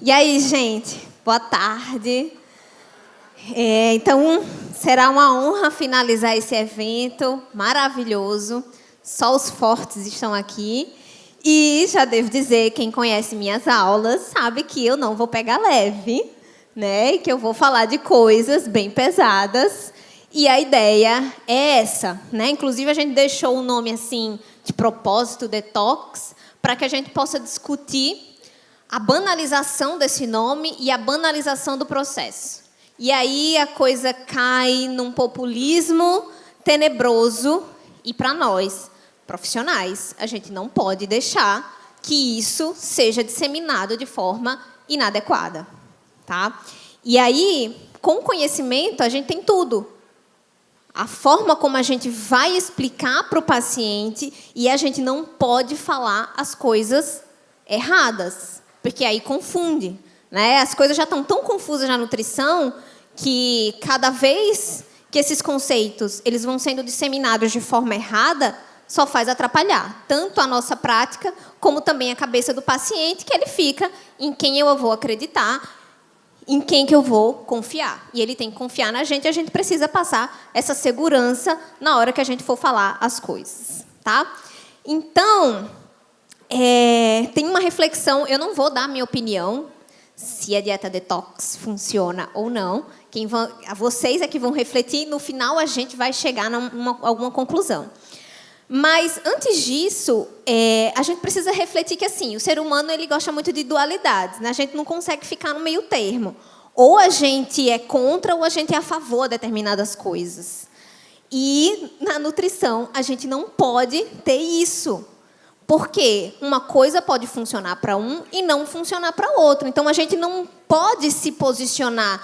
E aí, gente? Boa tarde. Então, será uma honra finalizar esse evento maravilhoso. Só os fortes estão aqui. E já devo dizer, quem conhece minhas aulas sabe que eu não vou pegar leve, né? E que eu vou falar de coisas bem pesadas. E a ideia é essa, né? Inclusive, a gente deixou o nome assim de propósito detox, para que a gente possa discutir a banalização desse nome e a banalização do processo. E aí a coisa cai num populismo tenebroso e, para nós, profissionais, a gente não pode deixar que isso seja disseminado de forma inadequada. Tá? E aí, com conhecimento, a gente tem tudo. A forma como a gente vai explicar para o paciente, e a gente não pode falar as coisas erradas, porque aí confunde, né? As coisas já estão tão confusas na nutrição que cada vez que esses conceitos eles vão sendo disseminados de forma errada, só faz atrapalhar tanto a nossa prática como também a cabeça do paciente, que ele fica em quem eu vou acreditar, em quem que eu vou confiar. E ele tem que confiar na gente, e a gente precisa passar essa segurança na hora que a gente for falar as coisas, tá? Então, tem uma reflexão, eu não vou dar a minha opinião se a dieta detox funciona ou não. Vocês é que vão refletir, no final a gente vai chegar a alguma conclusão. Mas, antes disso, a gente precisa refletir que assim, o ser humano ele gosta muito de dualidades, né? A gente não consegue ficar no meio termo. Ou a gente é contra ou a gente é a favor de determinadas coisas. E, na nutrição, a gente não pode ter isso. Porque uma coisa pode funcionar para um e não funcionar para outro. Então, a gente não pode se posicionar.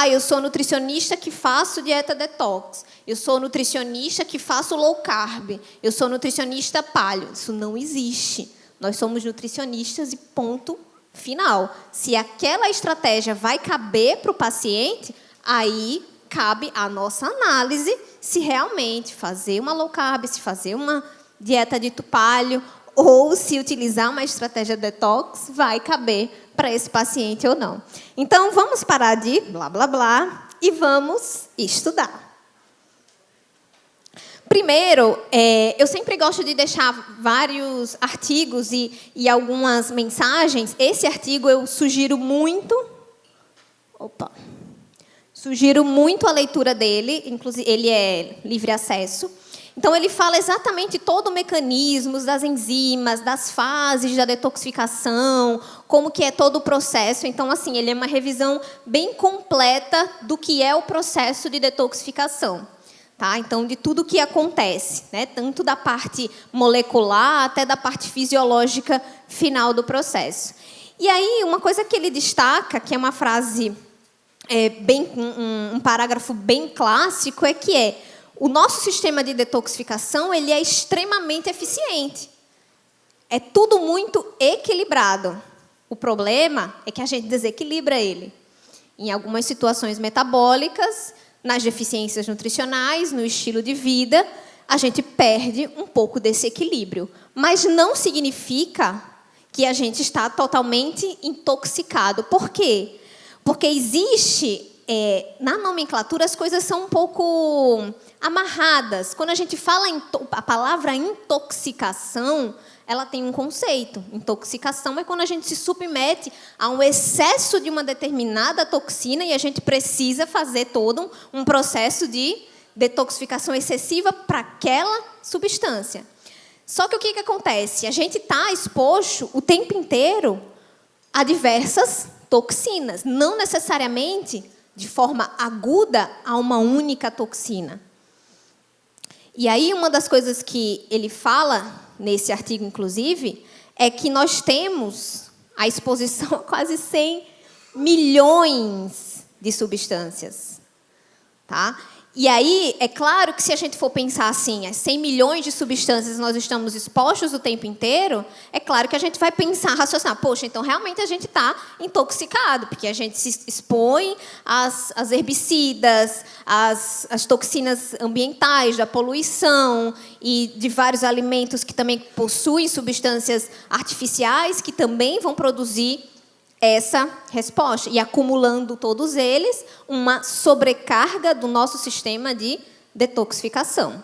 Eu sou nutricionista que faço dieta detox. Eu sou nutricionista que faço low carb. Eu sou nutricionista paleo. Isso não existe. Nós somos nutricionistas e ponto final. Se aquela estratégia vai caber para o paciente, aí cabe a nossa análise se realmente fazer uma low carb, se fazer uma dieta de paleo, ou se utilizar uma estratégia detox, vai caber para esse paciente ou não. Então, vamos parar de blá, blá, blá e vamos estudar. Primeiro, eu sempre gosto de deixar vários artigos e algumas mensagens. Esse artigo eu sugiro muito... Sugiro muito a leitura dele, inclusive ele é livre acesso. Então, ele fala exatamente todo o mecanismo das enzimas, das fases da detoxificação, como que é todo o processo. Então, assim, ele é uma revisão bem completa do que é o processo de detoxificação. Tá? Então, de tudo o que acontece, né? Tanto da parte molecular até da parte fisiológica final do processo. E aí, uma coisa que ele destaca, que é uma frase, um parágrafo bem clássico, é que o nosso sistema de detoxificação ele é extremamente eficiente. É tudo muito equilibrado. O problema é que a gente desequilibra ele. Em algumas situações metabólicas, nas deficiências nutricionais, no estilo de vida, a gente perde um pouco desse equilíbrio. Mas não significa que a gente está totalmente intoxicado. Por quê? Porque existe... na nomenclatura, as coisas são um pouco amarradas. Quando a gente fala a palavra intoxicação, ela tem um conceito. Intoxicação é quando a gente se submete a um excesso de uma determinada toxina e a gente precisa fazer todo um processo de detoxificação excessiva para aquela substância. Só que o que acontece? A gente está exposto o tempo inteiro a diversas toxinas, não necessariamente de forma aguda a uma única toxina. E aí, uma das coisas que ele fala, nesse artigo, inclusive, é que nós temos a exposição a quase 100 milhões de substâncias. Tá? E aí, é claro que se a gente for pensar assim, as 100 milhões de substâncias nós estamos expostos o tempo inteiro, é claro que a gente vai pensar, raciocinar, poxa, então realmente a gente está intoxicado, porque a gente se expõe às herbicidas, às toxinas ambientais, da poluição e de vários alimentos que também possuem substâncias artificiais que também vão produzir essa resposta e acumulando todos eles uma sobrecarga do nosso sistema de detoxificação.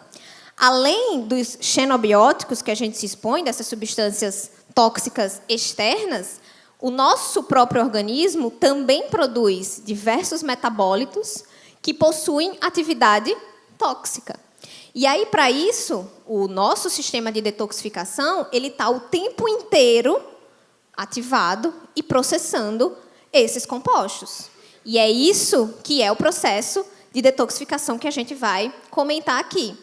Além dos xenobióticos que a gente se expõe, dessas substâncias tóxicas externas, o nosso próprio organismo também produz diversos metabólitos que possuem atividade tóxica. E aí, para isso, o nosso sistema de detoxificação, ele está o tempo inteiro ativado e processando esses compostos. E é isso que é o processo de detoxificação que a gente vai comentar aqui.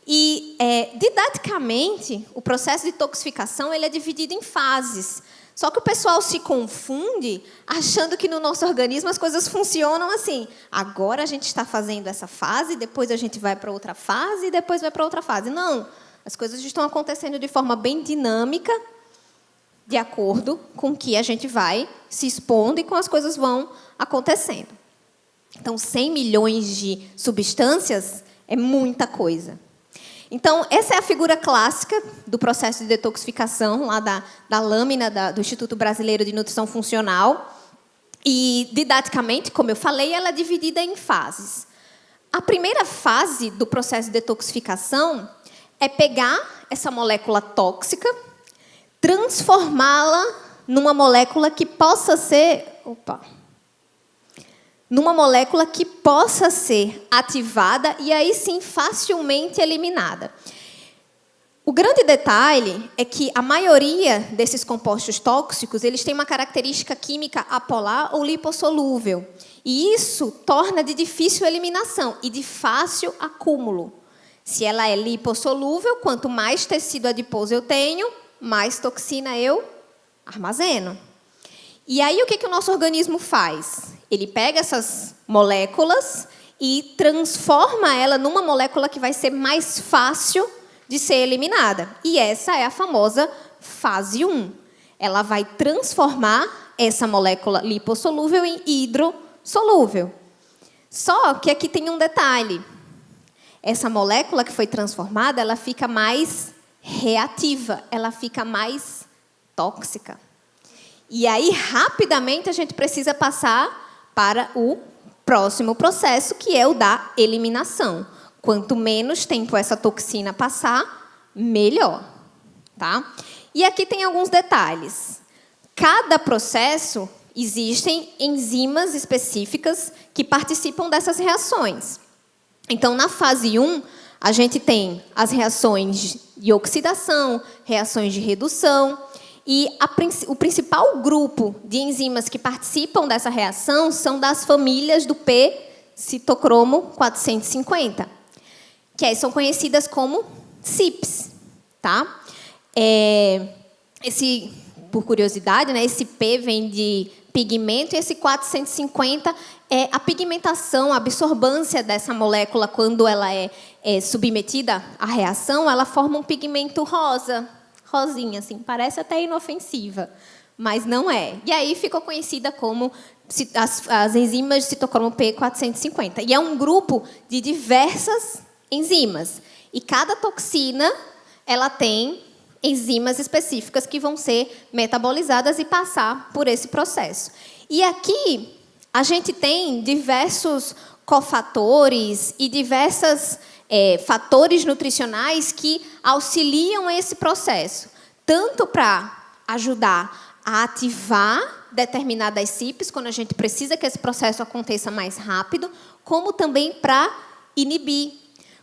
E, didaticamente, o processo de detoxificação ele é dividido em fases. Só que o pessoal se confunde achando que no nosso organismo as coisas funcionam assim. Agora a gente está fazendo essa fase, depois a gente vai para outra fase e depois vai para outra fase. Não, as coisas estão acontecendo de forma bem dinâmica, de acordo com o que a gente vai se expondo e com as coisas vão acontecendo. Então, 100 milhões de substâncias é muita coisa. Então, essa é a figura clássica do processo de detoxificação, lá da lâmina do Instituto Brasileiro de Nutrição Funcional. E, didaticamente, como eu falei, ela é dividida em fases. A primeira fase do processo de detoxificação é pegar essa molécula tóxica, transformá-la numa molécula que possa ser... numa molécula que possa ser ativada e aí sim facilmente eliminada. O grande detalhe é que a maioria desses compostos tóxicos, eles têm uma característica química apolar ou lipossolúvel. E isso torna de difícil eliminação e de fácil acúmulo. Se ela é lipossolúvel, quanto mais tecido adiposo eu tenho, mais toxina eu armazeno. E aí o que o nosso organismo faz? Ele pega essas moléculas e transforma ela numa molécula que vai ser mais fácil de ser eliminada. E essa é a famosa fase 1. Ela vai transformar essa molécula lipossolúvel em hidrossolúvel. Só que aqui tem um detalhe. Essa molécula que foi transformada, ela fica mais reativa, ela fica mais tóxica. E aí, rapidamente, a gente precisa passar para o próximo processo, que é o da eliminação. Quanto menos tempo essa toxina passar, melhor. Tá? E aqui tem alguns detalhes. Cada processo, existem enzimas específicas que participam dessas reações. Então, na fase 1, a gente tem as reações de oxidação, reações de redução. E o principal grupo de enzimas que participam dessa reação são das famílias do P-citocromo 450, que aí são conhecidas como CYPs. Tá? Por curiosidade, né, esse P vem de pigmento e esse 450 é a pigmentação, a absorvância dessa molécula quando ela é submetida à reação, ela forma um pigmento rosa. Rosinha, assim, parece até inofensiva, mas não é. E aí ficou conhecida como as enzimas de citocromo P450. E é um grupo de diversas enzimas. E cada toxina, ela tem enzimas específicas que vão ser metabolizadas e passar por esse processo. E aqui, a gente tem diversos cofatores e diversas... fatores nutricionais que auxiliam esse processo, tanto para ajudar a ativar determinadas CYPs, quando a gente precisa que esse processo aconteça mais rápido, como também para inibir.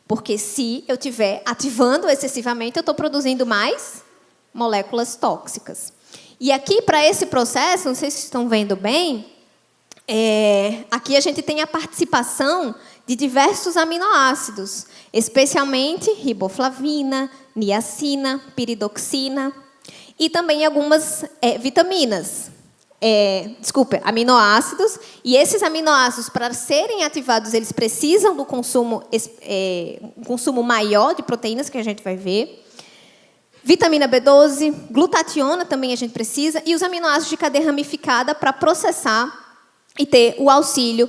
Porque se eu estiver ativando excessivamente, eu estou produzindo mais moléculas tóxicas. E aqui, para esse processo, não sei se estão vendo bem, aqui a gente tem a participação de diversos aminoácidos, especialmente riboflavina, niacina, piridoxina e também algumas vitaminas. Aminoácidos. E esses aminoácidos, para serem ativados, eles precisam do consumo maior de proteínas, que a gente vai ver. Vitamina B12, glutationa também a gente precisa, e os aminoácidos de cadeia ramificada para processar e ter o auxílio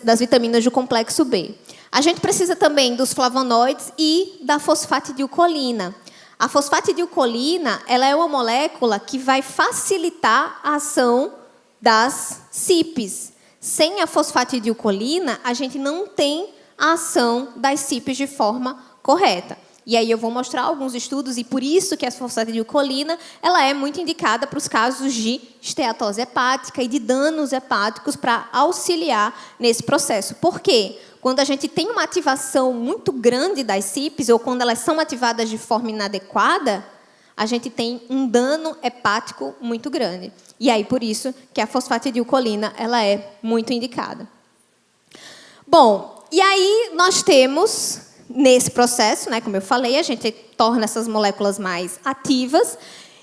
das vitaminas do complexo B. A gente precisa também dos flavonoides e da fosfatidilcolina. A fosfatidilcolina, ela é uma molécula que vai facilitar a ação das CYPs. Sem a fosfatidilcolina, a gente não tem a ação das CYPs de forma correta. E aí eu vou mostrar alguns estudos, e por isso que a fosfatidilcolina ela é muito indicada para os casos de esteatose hepática e de danos hepáticos para auxiliar nesse processo. Por quê? Quando a gente tem uma ativação muito grande das CYPs, ou quando elas são ativadas de forma inadequada, a gente tem um dano hepático muito grande. E aí, por isso, que a fosfatidilcolina ela é muito indicada. Bom, e aí nós temos, nesse processo, né, como eu falei, a gente torna essas moléculas mais ativas,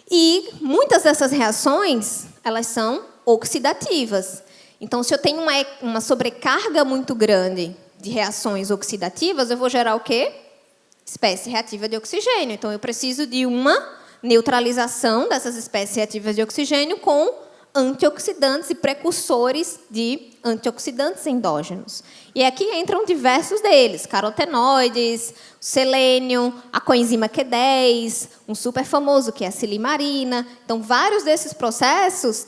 e muitas dessas reações, elas são oxidativas. Então, se eu tenho uma sobrecarga muito grande de reações oxidativas, eu vou gerar o quê? Espécie reativa de oxigênio. Então, eu preciso de uma neutralização dessas espécies reativas de oxigênio com antioxidantes e precursores de antioxidantes endógenos. E aqui entram diversos deles, carotenoides, selênio, a coenzima Q10, um super famoso que é a silimarina. Então, vários desses processos,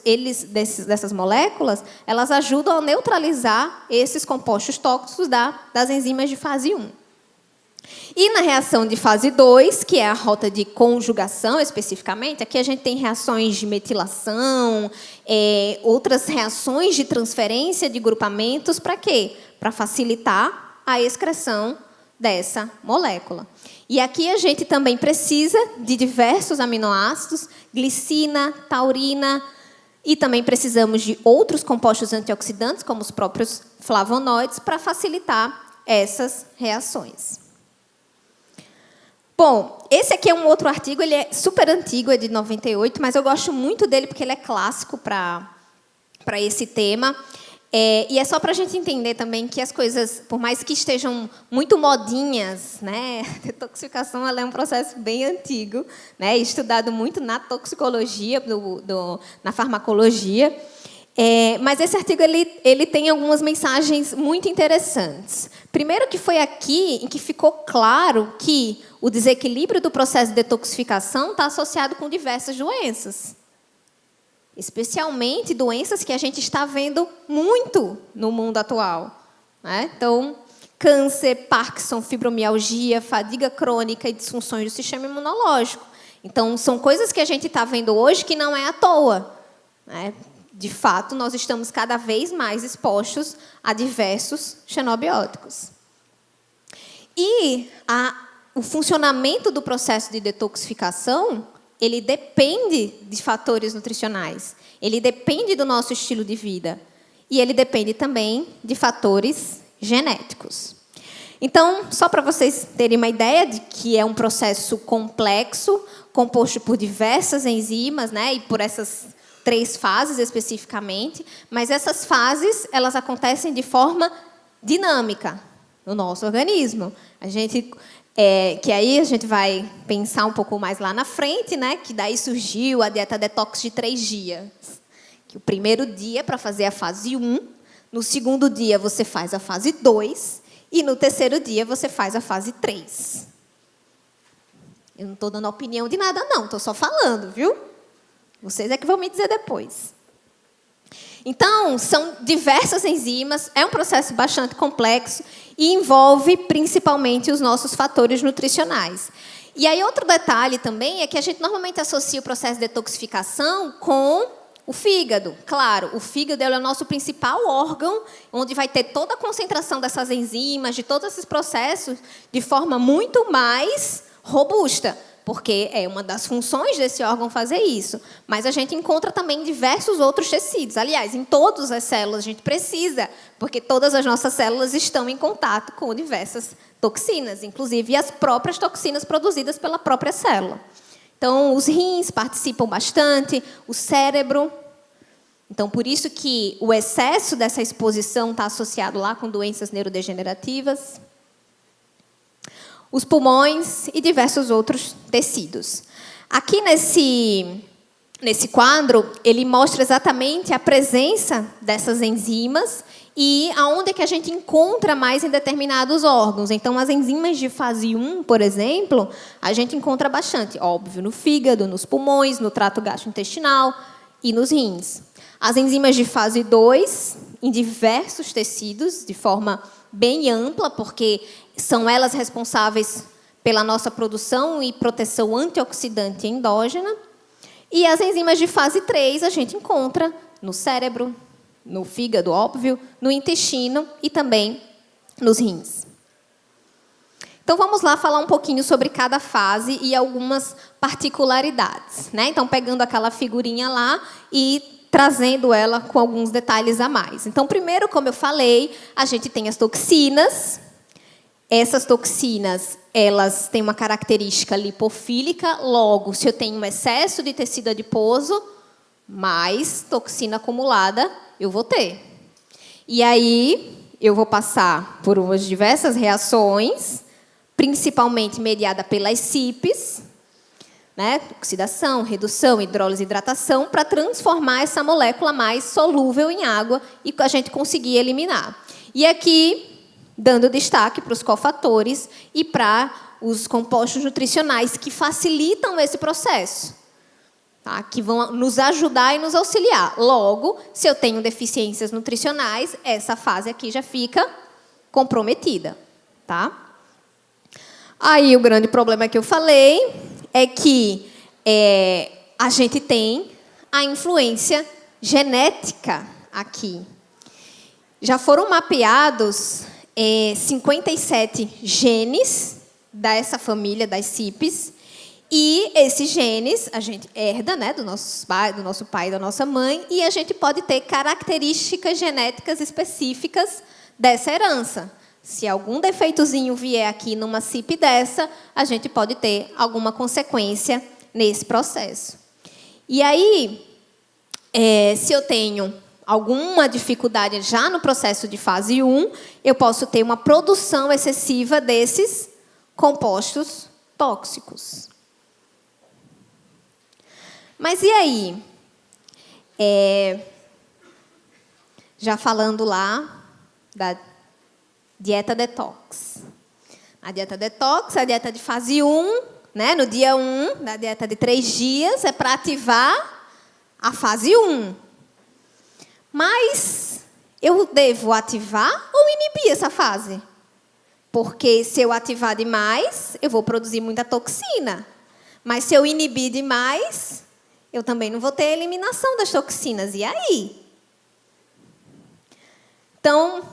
dessas moléculas, elas ajudam a neutralizar esses compostos tóxicos das enzimas de fase 1. E na reação de fase 2, que é a rota de conjugação especificamente, aqui a gente tem reações de metilação, outras reações de transferência de grupamentos, para quê? Para facilitar a excreção dessa molécula. E aqui a gente também precisa de diversos aminoácidos, glicina, taurina, e também precisamos de outros compostos antioxidantes, como os próprios flavonoides, para facilitar essas reações. Bom, esse aqui é um outro artigo, ele é super antigo, é de 98, mas eu gosto muito dele porque ele é clássico para esse tema. E é só para a gente entender também que as coisas, por mais que estejam muito modinhas, né, a detoxificação ela é um processo bem antigo, né, estudado muito na toxicologia, na farmacologia. Mas esse artigo ele tem algumas mensagens muito interessantes. Primeiro que foi aqui em que ficou claro que o desequilíbrio do processo de detoxificação está associado com diversas doenças. Especialmente doenças que a gente está vendo muito no mundo atual, né? Então, câncer, Parkinson, fibromialgia, fadiga crônica e disfunções do sistema imunológico. Então, são coisas que a gente está vendo hoje que não é à toa, né? De fato, nós estamos cada vez mais expostos a diversos xenobióticos. E o funcionamento do processo de detoxificação, ele depende de fatores nutricionais. Ele depende do nosso estilo de vida. E ele depende também de fatores genéticos. Então, só para vocês terem uma ideia de que é um processo complexo, composto por diversas enzimas, né, e por essas 3 fases especificamente, mas essas fases elas acontecem de forma dinâmica no nosso organismo. Que aí a gente vai pensar um pouco mais lá na frente, né? Que daí surgiu a dieta detox de 3 dias. Que o primeiro dia é para fazer a fase 1, no segundo dia você faz a fase 2 e no terceiro dia você faz a fase 3. Eu não estou dando opinião de nada, não. Estou só falando, viu? Vocês é que vão me dizer depois. Então, são diversas enzimas, é um processo bastante complexo e envolve principalmente os nossos fatores nutricionais. E aí, outro detalhe também é que a gente normalmente associa o processo de detoxificação com o fígado. Claro, o fígado é o nosso principal órgão, onde vai ter toda a concentração dessas enzimas, de todos esses processos, de forma muito mais robusta. Porque é uma das funções desse órgão fazer isso. Mas a gente encontra também diversos outros tecidos. Aliás, em todas as células a gente precisa, porque todas as nossas células estão em contato com diversas toxinas, inclusive as próprias toxinas produzidas pela própria célula. Então, os rins participam bastante, o cérebro. Então, por isso que o excesso dessa exposição está associado lá com doenças neurodegenerativas. Os pulmões e diversos outros tecidos. Aqui nesse quadro, ele mostra exatamente a presença dessas enzimas e aonde é que a gente encontra mais em determinados órgãos. Então, as enzimas de fase 1, por exemplo, a gente encontra bastante, óbvio, no fígado, nos pulmões, no trato gastrointestinal e nos rins. As enzimas de fase 2, em diversos tecidos, de forma bem ampla, porque são elas responsáveis pela nossa produção e proteção antioxidante endógena. E as enzimas de fase 3 a gente encontra no cérebro, no fígado, óbvio, no intestino e também nos rins. Então, vamos lá falar um pouquinho sobre cada fase e algumas particularidades, né? Então, pegando aquela figurinha lá e trazendo ela com alguns detalhes a mais. Então, primeiro, como eu falei, a gente tem as toxinas. Essas toxinas, elas têm uma característica lipofílica. Logo, se eu tenho um excesso de tecido adiposo, mais toxina acumulada eu vou ter. E aí, eu vou passar por umas diversas reações, principalmente mediada pelas CYPs, né? Oxidação, redução, hidrólise e hidratação, para transformar essa molécula mais solúvel em água e a gente conseguir eliminar. E aqui, dando destaque para os cofatores e para os compostos nutricionais que facilitam esse processo, tá? Que vão nos ajudar e nos auxiliar. Logo, se eu tenho deficiências nutricionais, essa fase aqui já fica comprometida, tá? Aí, o grande problema que eu falei é que a gente tem a influência genética aqui. Já foram mapeados 57 genes dessa família das CYPs, e esses genes a gente herda, né, do nosso pai e da nossa mãe, e a gente pode ter características genéticas específicas dessa herança. Se algum defeitozinho vier aqui numa CYP dessa, a gente pode ter alguma consequência nesse processo. E aí, se eu tenho alguma dificuldade já no processo de fase 1, eu posso ter uma produção excessiva desses compostos tóxicos. Mas e aí? Já falando lá da dieta detox. A dieta detox é a dieta de fase 1, né? No dia 1 da dieta de 3 dias, é para ativar a fase 1. Mas eu devo ativar ou inibir essa fase? Porque se eu ativar demais, eu vou produzir muita toxina. Mas se eu inibir demais, eu também não vou ter eliminação das toxinas. E aí? Então,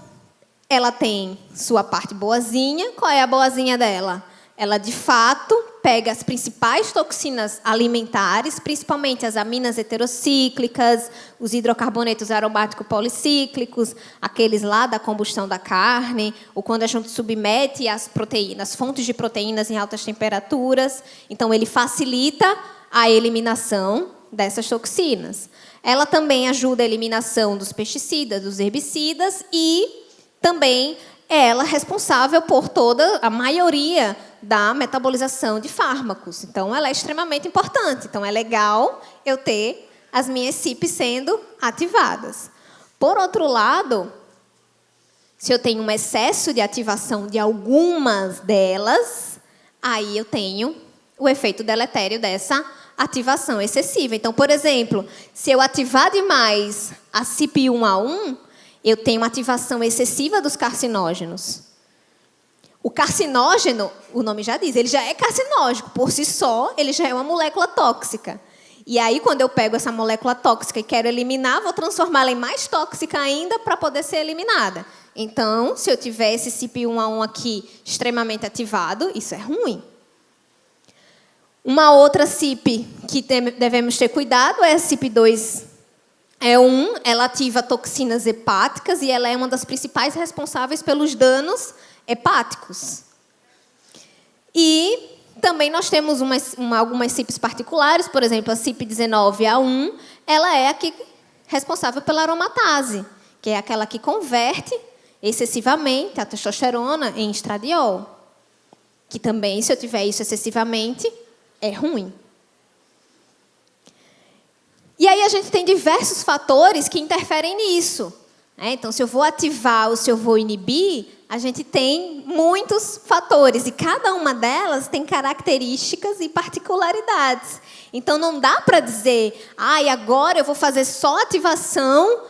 ela tem sua parte boazinha. Qual é a boazinha dela? Ela, de fato, pega as principais toxinas alimentares, principalmente as aminas heterocíclicas, os hidrocarbonetos aromáticos policíclicos, aqueles lá da combustão da carne, ou quando a gente submete as proteínas, fontes de proteínas em altas temperaturas. Então, ele facilita a eliminação dessas toxinas. Ela também ajuda a eliminação dos pesticidas, dos herbicidas e também é ela responsável por toda a maioria da metabolização de fármacos. Então, ela é extremamente importante. Então, é legal eu ter as minhas CYPs sendo ativadas. Por outro lado, se eu tenho um excesso de ativação de algumas delas, aí eu tenho o efeito deletério dessa ativação excessiva. Então, por exemplo, se eu ativar demais a CYP1A1, eu tenho uma ativação excessiva dos carcinógenos. O carcinógeno, o nome já diz, ele já é carcinógeno. Por si só, ele já é uma molécula tóxica. E aí, quando eu pego essa molécula tóxica e quero eliminar, vou transformá-la em mais tóxica ainda para poder ser eliminada. Então, se eu tiver esse CYP1A1 aqui extremamente ativado, isso é ruim. Uma outra CYP que devemos ter cuidado é a CYP2. Ela ativa toxinas hepáticas e ela é uma das principais responsáveis pelos danos hepáticos. E também nós temos algumas CYPs particulares, por exemplo, a CYP19A1, ela é a responsável pela aromatase, que é aquela que converte excessivamente a testosterona em estradiol. Que também, se eu tiver isso excessivamente, é ruim. E aí a gente tem diversos fatores que interferem nisso. Então, se eu vou ativar ou se eu vou inibir, a gente tem muitos fatores e cada uma delas tem características e particularidades. Então, não dá para dizer, agora eu vou fazer só ativação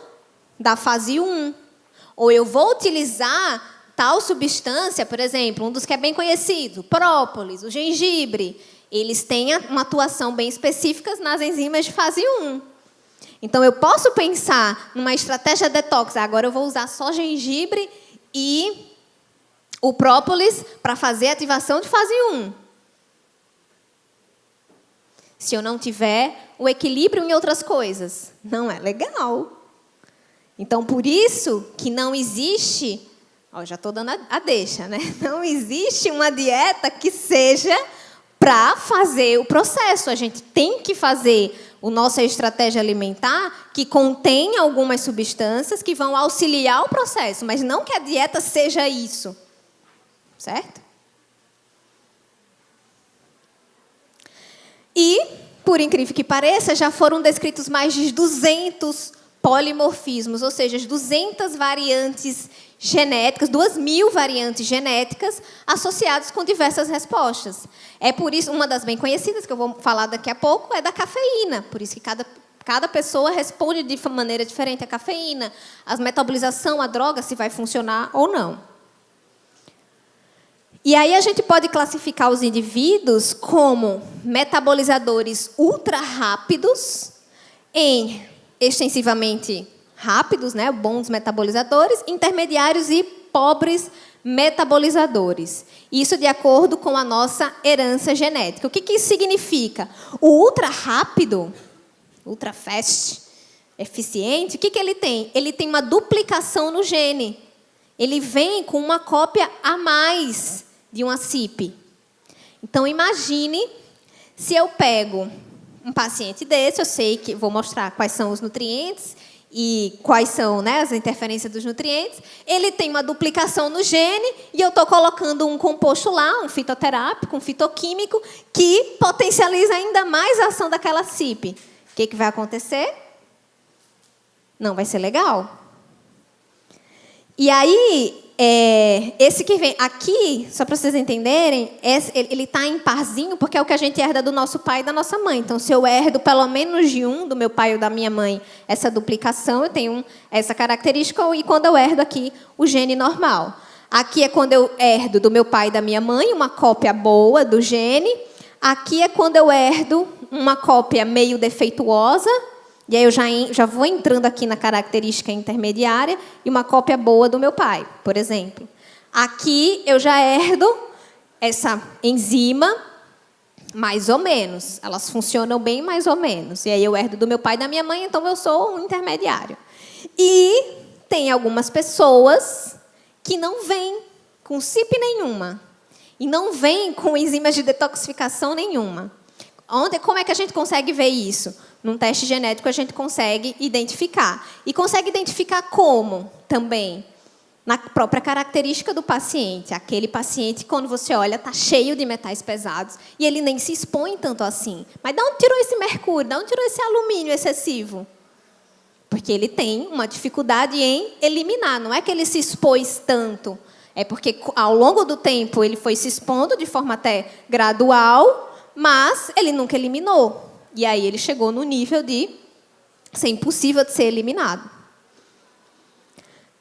da fase 1. Ou eu vou utilizar tal substância, por exemplo, um dos que é bem conhecido, o própolis, o gengibre. Eles têm uma atuação bem específica nas enzimas de fase 1. Então, eu posso pensar numa estratégia detox. Agora eu vou usar só gengibre e o própolis para fazer a ativação de fase 1. Se eu não tiver o equilíbrio em outras coisas, não é legal. Então, por isso que não existe, já estou dando a deixa, né? Não existe uma dieta que seja para fazer o processo. A gente tem que fazer a nossa estratégia alimentar que contém algumas substâncias que vão auxiliar o processo, mas não que a dieta seja isso. Certo? E, por incrível que pareça, já foram descritos mais de 200 polimorfismos, ou seja, 200 variantes genéticas, 2.000 variantes genéticas associadas com diversas respostas. É por isso, uma das bem conhecidas, que eu vou falar daqui a pouco, é da cafeína. Por isso que cada pessoa responde de maneira diferente à cafeína. A metabolização, a droga, se vai funcionar ou não. E aí a gente pode classificar os indivíduos como metabolizadores ultra rápidos, em extensivamente rápidos, né, bons metabolizadores, intermediários e pobres metabolizadores. Isso de acordo com a nossa herança genética. O que isso significa? O ultra rápido, ultra fast, eficiente, o que ele tem? Ele tem uma duplicação no gene. Ele vem com uma cópia a mais de uma CIP. Então, imagine se eu pego um paciente desse, eu sei que vou mostrar quais são os nutrientes e quais são, né, as interferências dos nutrientes. Ele tem uma duplicação no gene e eu estou colocando um composto lá, um fitoterápico, um fitoquímico, que potencializa ainda mais a ação daquela CIP. O que vai acontecer? Não vai ser legal. E aí, esse que vem aqui, só para vocês entenderem, ele está em parzinho porque é o que a gente herda do nosso pai e da nossa mãe. Então, se eu herdo pelo menos de um, do meu pai ou da minha mãe, essa duplicação, eu tenho essa característica, e quando eu herdo aqui, o gene normal. Aqui é quando eu herdo do meu pai e da minha mãe, uma cópia boa do gene. Aqui é quando eu herdo uma cópia meio defeituosa. E aí eu já vou entrando aqui na característica intermediária e uma cópia boa do meu pai, por exemplo. Aqui eu já herdo essa enzima, mais ou menos. Elas funcionam bem mais ou menos. E aí eu herdo do meu pai e da minha mãe, então eu sou um intermediário. E tem algumas pessoas que não vêm com CIP nenhuma. E não vêm com enzimas de detoxificação nenhuma. Como é que a gente consegue ver isso? Num teste genético, a gente consegue identificar. E consegue identificar como também? Na própria característica do paciente. Aquele paciente, quando você olha, está cheio de metais pesados e ele nem se expõe tanto assim. Mas de onde tirou esse mercúrio? De onde tirou esse alumínio excessivo? Porque ele tem uma dificuldade em eliminar. Não é que ele se expôs tanto. É porque, ao longo do tempo, ele foi se expondo de forma até gradual, mas ele nunca eliminou. E aí ele chegou no nível de ser impossível de ser eliminado.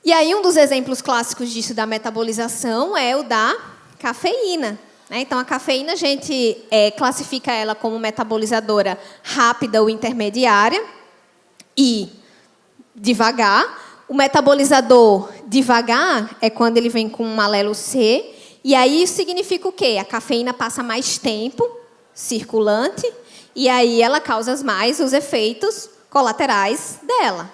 E aí um dos exemplos clássicos disso da metabolização é o da cafeína. Então, a cafeína, a gente classifica ela como metabolizadora rápida ou intermediária e devagar. O metabolizador devagar é quando ele vem com um alelo C. E aí isso significa o quê? A cafeína passa mais tempo circulante. E aí ela causa mais os efeitos colaterais dela.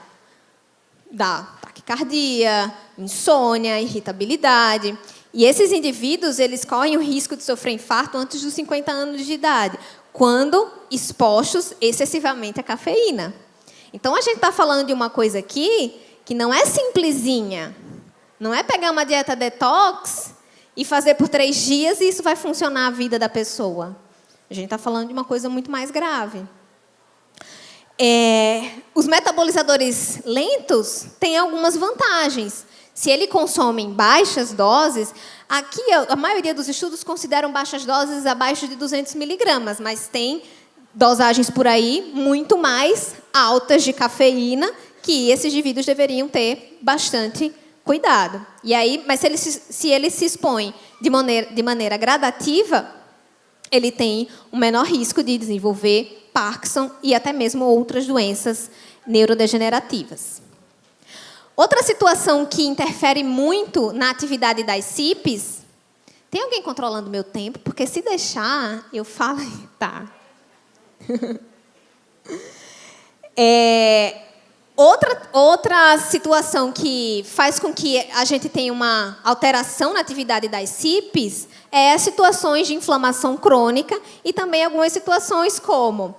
Da taquicardia, insônia, irritabilidade. E esses indivíduos, eles correm o risco de sofrer infarto antes dos 50 anos de idade, quando expostos excessivamente à cafeína. Então, a gente está falando de uma coisa aqui que não é simplesinha. Não é pegar uma dieta detox e fazer por 3 dias e isso vai funcionar a vida da pessoa. A gente está falando de uma coisa muito mais grave. Os metabolizadores lentos têm algumas vantagens. Se ele consome em baixas doses, aqui a maioria dos estudos consideram baixas doses abaixo de 200 miligramas, mas tem dosagens por aí muito mais altas de cafeína que esses indivíduos deveriam ter bastante cuidado. E aí, mas se ele se expõe de maneira gradativa, ele tem um menor risco de desenvolver Parkinson e até mesmo outras doenças neurodegenerativas. Outra situação que interfere muito na atividade das CIPs... Tem alguém controlando o meu tempo? Porque se deixar, eu falo... Tá. Outra situação que faz com que a gente tenha uma alteração na atividade das CIPs é as situações de inflamação crônica e também algumas situações como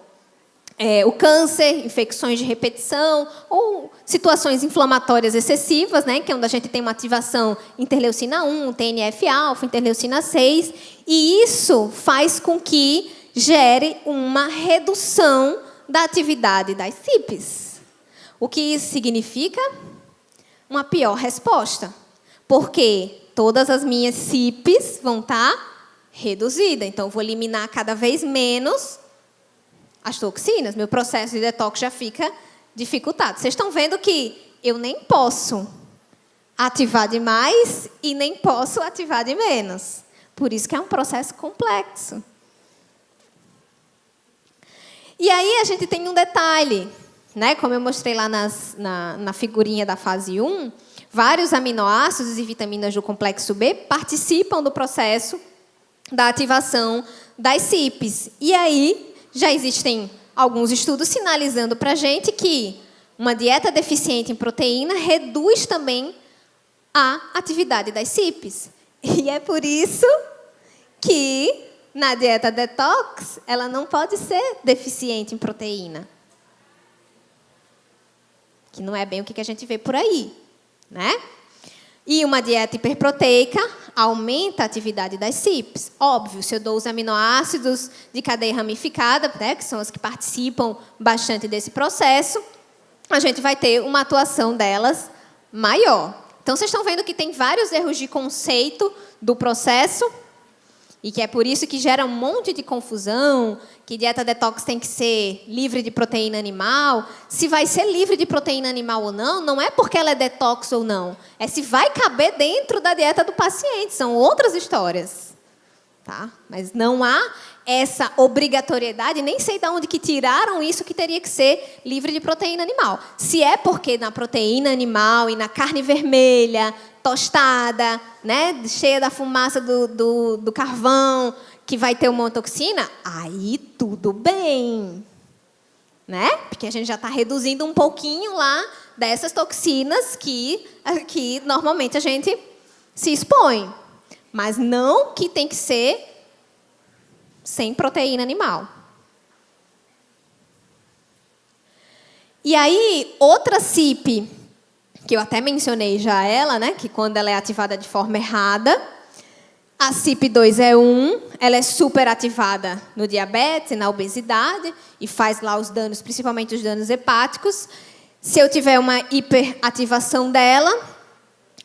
o câncer, infecções de repetição ou situações inflamatórias excessivas, né, que é onde a gente tem uma ativação interleucina 1, TNF-alfa, interleucina 6, e isso faz com que gere uma redução da atividade das CIPs. O que isso significa? Uma pior resposta, porque todas as minhas CIPs vão estar reduzidas, então eu vou eliminar cada vez menos as toxinas, meu processo de detox já fica dificultado. Vocês estão vendo que eu nem posso ativar de mais e nem posso ativar de menos. Por isso que é um processo complexo. E aí a gente tem um detalhe, né? Como eu mostrei lá na figurinha da fase 1, vários aminoácidos e vitaminas do complexo B participam do processo da ativação das CIPs. E aí já existem alguns estudos sinalizando para a gente que uma dieta deficiente em proteína reduz também a atividade das CIPs. E é por isso que na dieta detox ela não pode ser deficiente em proteína. Que não é bem o que a gente vê por aí, né? E uma dieta hiperproteica aumenta a atividade das CIPs. Óbvio, se eu dou os aminoácidos de cadeia ramificada, né, que são os que participam bastante desse processo, a gente vai ter uma atuação delas maior. Então, vocês estão vendo que tem vários erros de conceito do processo e que é por isso que gera um monte de confusão, que dieta detox tem que ser livre de proteína animal. Se vai ser livre de proteína animal ou não, não é porque ela é detox ou não. É se vai caber dentro da dieta do paciente. São outras histórias. Tá? Mas não há essa obrigatoriedade, nem sei de onde que tiraram isso que teria que ser livre de proteína animal. Se é porque na proteína animal e na carne vermelha, tostada, né, cheia da fumaça do carvão, que vai ter uma toxina, aí tudo bem, né? Porque a gente já está reduzindo um pouquinho lá dessas toxinas que normalmente a gente se expõe. Mas não que tem que ser sem proteína animal. E aí, outra CIP, que eu até mencionei já ela, né, que quando ela é ativada de forma errada, a CYP2E1, ela é super ativada no diabetes, na obesidade, e faz lá os danos, principalmente os danos hepáticos. Se eu tiver uma hiperativação dela,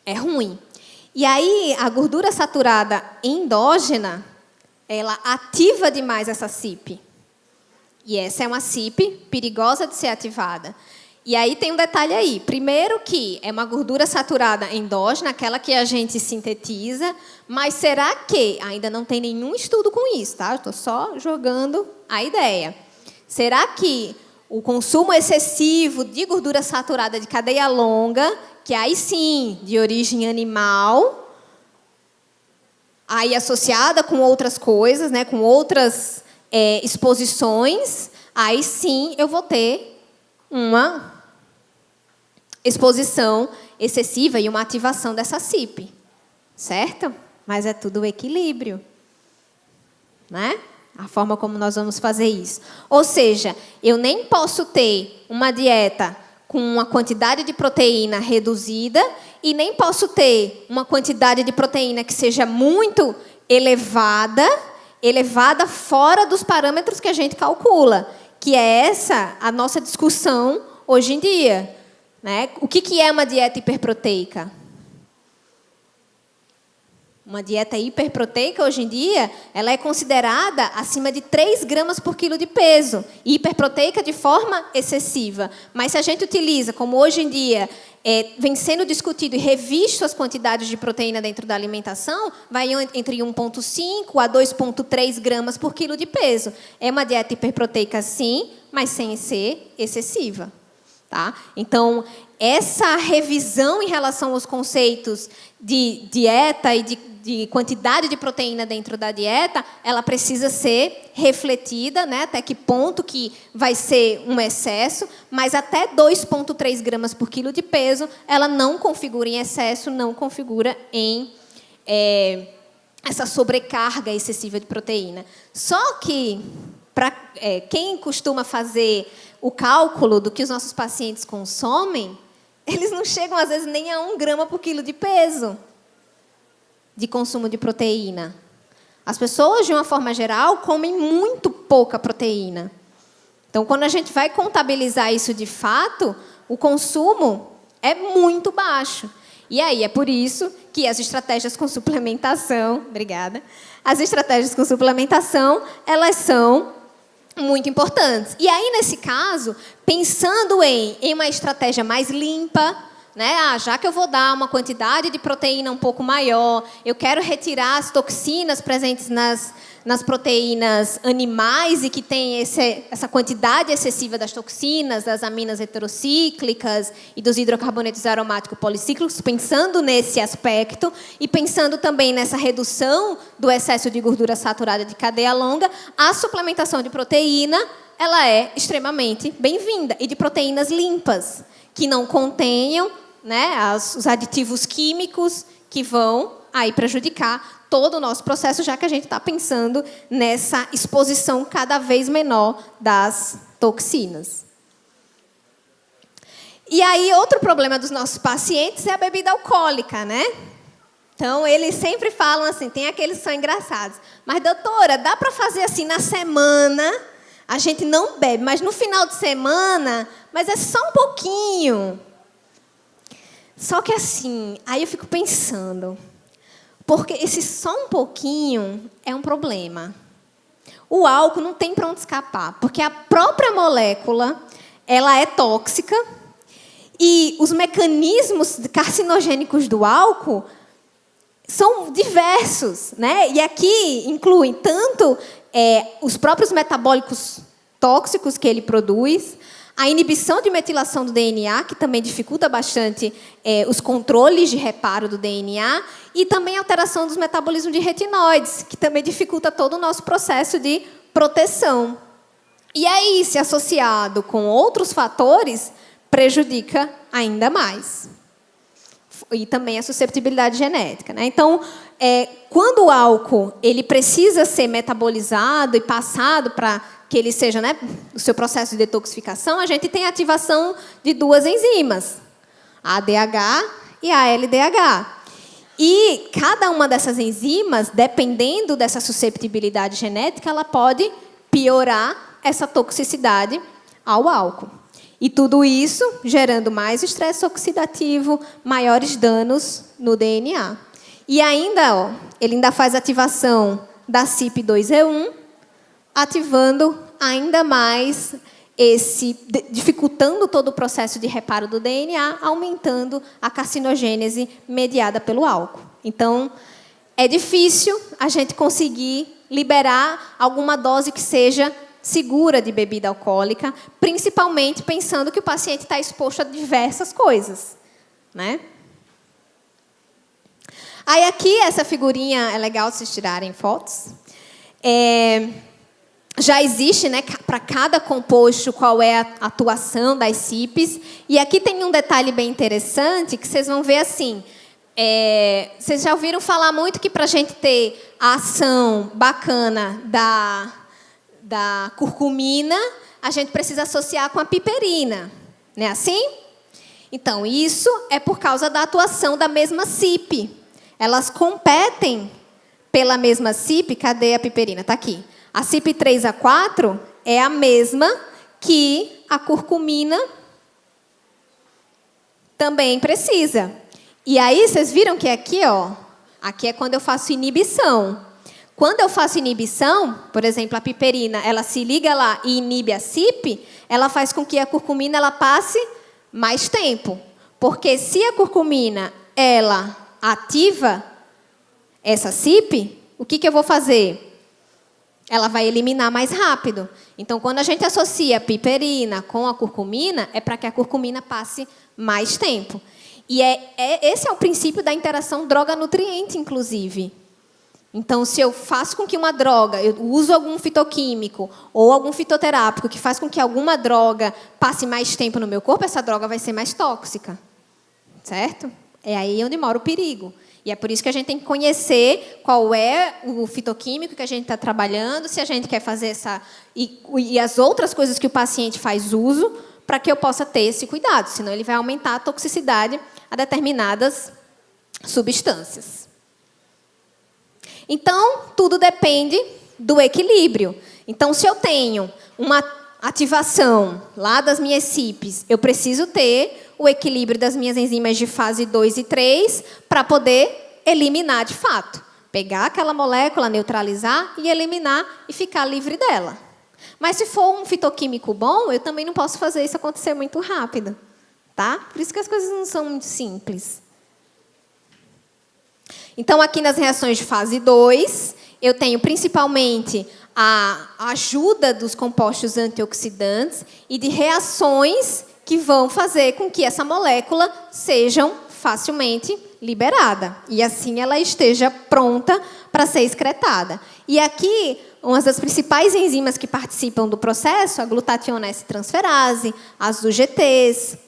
é ruim. E aí, a gordura saturada endógena, ela ativa demais essa CYP. E essa é uma CYP perigosa de ser ativada. E aí tem um detalhe aí. Primeiro que é uma gordura saturada endógena, aquela que a gente sintetiza, mas será que ainda não tem nenhum estudo com isso, tá? Estou só jogando a ideia. Será que o consumo excessivo de gordura saturada de cadeia longa, que aí sim, de origem animal, aí associada com outras coisas, né, com outras exposições, aí sim eu vou ter uma exposição excessiva e uma ativação dessa CYP, certo? Mas é tudo equilíbrio, né? A forma como nós vamos fazer isso. Ou seja, eu nem posso ter uma dieta com uma quantidade de proteína reduzida e nem posso ter uma quantidade de proteína que seja muito elevada fora dos parâmetros que a gente calcula, que é essa a nossa discussão hoje em dia. Né? O que é uma dieta hiperproteica? uma dieta hiperproteica, hoje em dia, ela é considerada acima de 3 gramas por quilo de peso. E hiperproteica de forma excessiva. Mas se a gente utiliza, como hoje em dia vem sendo discutido e revisto as quantidades de proteína dentro da alimentação, vai entre 1,5 a 2,3 gramas por quilo de peso. É uma dieta hiperproteica, sim, mas sem ser excessiva. Tá? Então, essa revisão em relação aos conceitos de dieta e de quantidade de proteína dentro da dieta, ela precisa ser refletida, né? Até que ponto que vai ser um excesso, mas até 2,3 gramas por quilo de peso, ela não configura em excesso, não configura em essa sobrecarga excessiva de proteína. Só que, para quem costuma fazer o cálculo do que os nossos pacientes consomem, eles não chegam, às vezes, nem a 1 grama por quilo de peso de consumo de proteína. As pessoas, de uma forma geral, comem muito pouca proteína. Então, quando a gente vai contabilizar isso de fato, o consumo é muito baixo. E aí, é por isso que as estratégias com suplementação, obrigada, as estratégias com suplementação, elas são muito importantes. E aí, nesse caso, pensando em uma estratégia mais limpa, né? Já que eu vou dar uma quantidade de proteína um pouco maior, eu quero retirar as toxinas presentes nas proteínas animais e que tem essa quantidade excessiva das toxinas, das aminas heterocíclicas e dos hidrocarbonetos aromáticos policíclicos, pensando nesse aspecto e pensando também nessa redução do excesso de gordura saturada de cadeia longa, a suplementação de proteína ela é extremamente bem-vinda. E de proteínas limpas, que não contenham, né, os aditivos químicos que vão aí prejudicar todo o nosso processo, já que a gente está pensando nessa exposição cada vez menor das toxinas. E aí, outro problema dos nossos pacientes é a bebida alcoólica, né? Então, eles sempre falam assim, tem aqueles que são engraçados. Mas, doutora, dá para fazer assim na semana, a gente não bebe, mas no final de semana, mas é só um pouquinho. Só que assim, aí eu fico pensando, porque esse só um pouquinho é um problema. O álcool não tem para onde escapar, porque a própria molécula, ela é tóxica e os mecanismos carcinogênicos do álcool são diversos, né? E aqui incluem tanto os próprios metabólicos tóxicos que ele produz, a inibição de metilação do DNA, que também dificulta bastante os controles de reparo do DNA, e também a alteração dos metabolismos de retinóides, que também dificulta todo o nosso processo de proteção. E aí, se associado com outros fatores, prejudica ainda mais. E também a susceptibilidade genética, né? Então, quando o álcool ele precisa ser metabolizado e passado para que ele seja, né, o seu processo de detoxificação, a gente tem a ativação de 2 enzimas, a ADH e a LDH. E cada uma dessas enzimas, dependendo dessa susceptibilidade genética, ela pode piorar essa toxicidade ao álcool. E tudo isso gerando mais estresse oxidativo, maiores danos no DNA. E ainda, ele ainda faz ativação da CYP2E1, ativando ainda mais dificultando todo o processo de reparo do DNA, aumentando a carcinogênese mediada pelo álcool. Então, é difícil a gente conseguir liberar alguma dose que seja segura de bebida alcoólica, principalmente pensando que o paciente está exposto a diversas coisas, né? Aí aqui, essa figurinha é legal vocês tirarem fotos. Já existe, né, para cada composto qual é a atuação das CYPs. E aqui tem um detalhe bem interessante que vocês vão ver assim. Vocês já ouviram falar muito que para a gente ter a ação bacana da curcumina, a gente precisa associar com a piperina. Não é assim? Então, isso é por causa da atuação da mesma CYP. Elas competem pela mesma CYP. Cadê a piperina? Está aqui. A CYP3A4 é a mesma que a curcumina também precisa. E aí, vocês viram que aqui, ó, Aqui é quando eu faço inibição. Quando eu faço inibição, por exemplo, a piperina, ela se liga lá e inibe a CYP, ela faz com que a curcumina ela passe mais tempo. Porque se a curcumina ela ativa essa CYP, o que eu vou fazer? Ela vai eliminar mais rápido. Então, quando a gente associa a piperina com a curcumina, é para que a curcumina passe mais tempo. E esse é o princípio da interação droga-nutriente, inclusive. Então, se eu faço com que uma droga, eu uso algum fitoquímico ou algum fitoterápico que faz com que alguma droga passe mais tempo no meu corpo, essa droga vai ser mais tóxica. Certo? É aí onde mora o perigo. E é por isso que a gente tem que conhecer qual é o fitoquímico que a gente está trabalhando, se a gente quer fazer essa... E as outras coisas que o paciente faz uso, para que eu possa ter esse cuidado. Senão, ele vai aumentar a toxicidade a determinadas substâncias. Então, tudo depende do equilíbrio. Então, se eu tenho uma ativação lá das minhas CYPs, eu preciso ter o equilíbrio das minhas enzimas de fase 2 e 3 para poder eliminar de fato. Pegar aquela molécula, neutralizar e eliminar e ficar livre dela. Mas se for um fitoquímico bom, eu também não posso fazer isso acontecer muito rápido. Tá? Por isso que as coisas não são muito simples. Então, aqui nas reações de fase 2, eu tenho principalmente a ajuda dos compostos antioxidantes e de reações que vão fazer com que essa molécula seja facilmente liberada. E assim ela esteja pronta para ser excretada. E aqui, uma das principais enzimas que participam do processo, a glutationase transferase, as UGTs,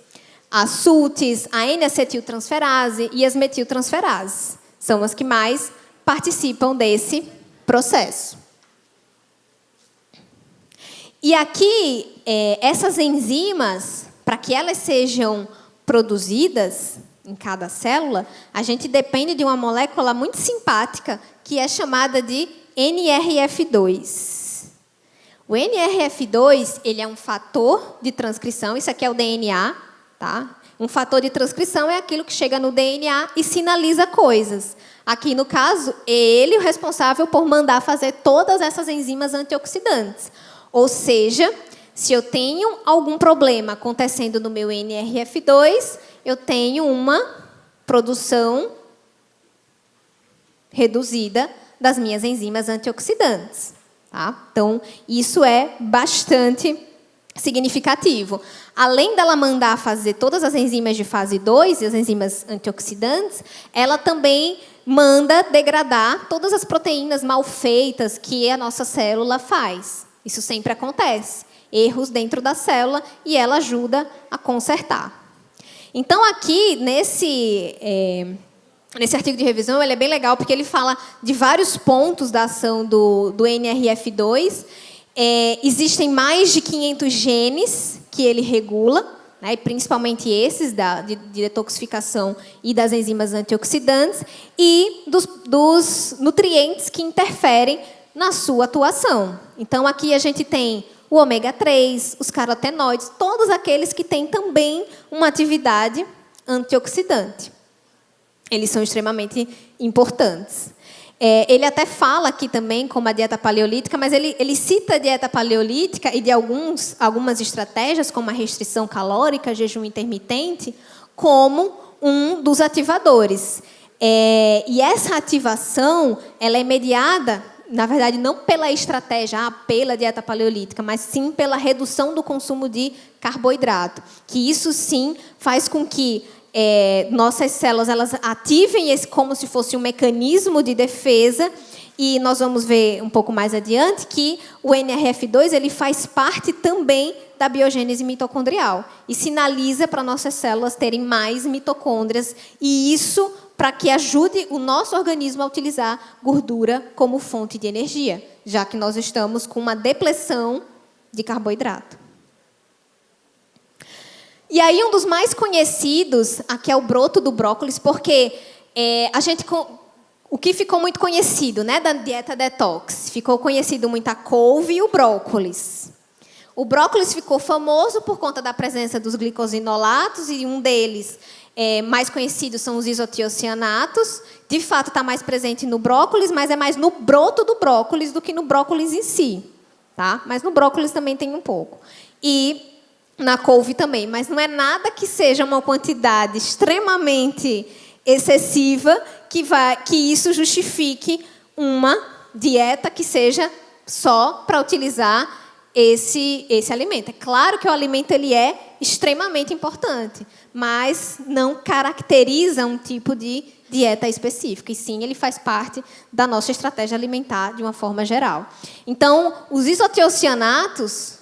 as SUTs, a N-acetiltransferase e as metiltransferases. São as que mais participam desse processo. E aqui, essas enzimas, para que elas sejam produzidas em cada célula, a gente depende de uma molécula muito simpática, que é chamada de NRF2. O NRF2, ele é um fator de transcrição, isso aqui é o DNA, tá? Um fator de transcrição é aquilo que chega no DNA e sinaliza coisas. Aqui, no caso, é ele o responsável por mandar fazer todas essas enzimas antioxidantes. Ou seja, se eu tenho algum problema acontecendo no meu NRF2, eu tenho uma produção reduzida das minhas enzimas antioxidantes. Tá? Então, isso é bastante significativo. Além dela mandar fazer todas as enzimas de fase 2 e as enzimas antioxidantes, ela também manda degradar todas as proteínas mal feitas que a nossa célula faz. Isso sempre acontece. Erros dentro da célula e ela ajuda a consertar. Então, aqui, nesse artigo de revisão, ele é bem legal porque ele fala de vários pontos da ação do NRF2. Existem mais de 500 genes que ele regula, né, principalmente esses de detoxificação e das enzimas antioxidantes, e dos nutrientes que interferem na sua atuação. Então, aqui a gente tem o ômega 3, os carotenoides, todos aqueles que têm também uma atividade antioxidante. Eles são extremamente importantes. Ele até fala aqui também como a dieta paleolítica, mas ele cita a dieta paleolítica e de algumas estratégias, como a restrição calórica, jejum intermitente, como um dos ativadores. E essa ativação ela é mediada, na verdade, não pela estratégia, pela dieta paleolítica, mas sim pela redução do consumo de carboidrato. Que isso, sim, faz com que nossas células elas ativem esse como se fosse um mecanismo de defesa, e nós vamos ver um pouco mais adiante que o NRF2 ele faz parte também da biogênese mitocondrial e sinaliza para nossas células terem mais mitocôndrias, e isso para que ajude o nosso organismo a utilizar gordura como fonte de energia, já que nós estamos com uma depleção de carboidrato. E aí, um dos mais conhecidos, aqui é o broto do brócolis, porque o que ficou muito conhecido, né, da dieta detox? Ficou conhecido muito a couve e o brócolis. O brócolis ficou famoso por conta da presença dos glicosinolatos, e um deles mais conhecidos são os isotiocianatos. De fato, está mais presente no brócolis, mas é mais no broto do brócolis do que no brócolis em si. Tá? Mas no brócolis também tem um pouco. E na couve também. Mas não é nada que seja uma quantidade extremamente excessiva que isso justifique uma dieta que seja só para utilizar esse alimento. É claro que o alimento ele é extremamente importante, mas não caracteriza um tipo de dieta específica, e sim, ele faz parte da nossa estratégia alimentar de uma forma geral. Então, os isotiocianatos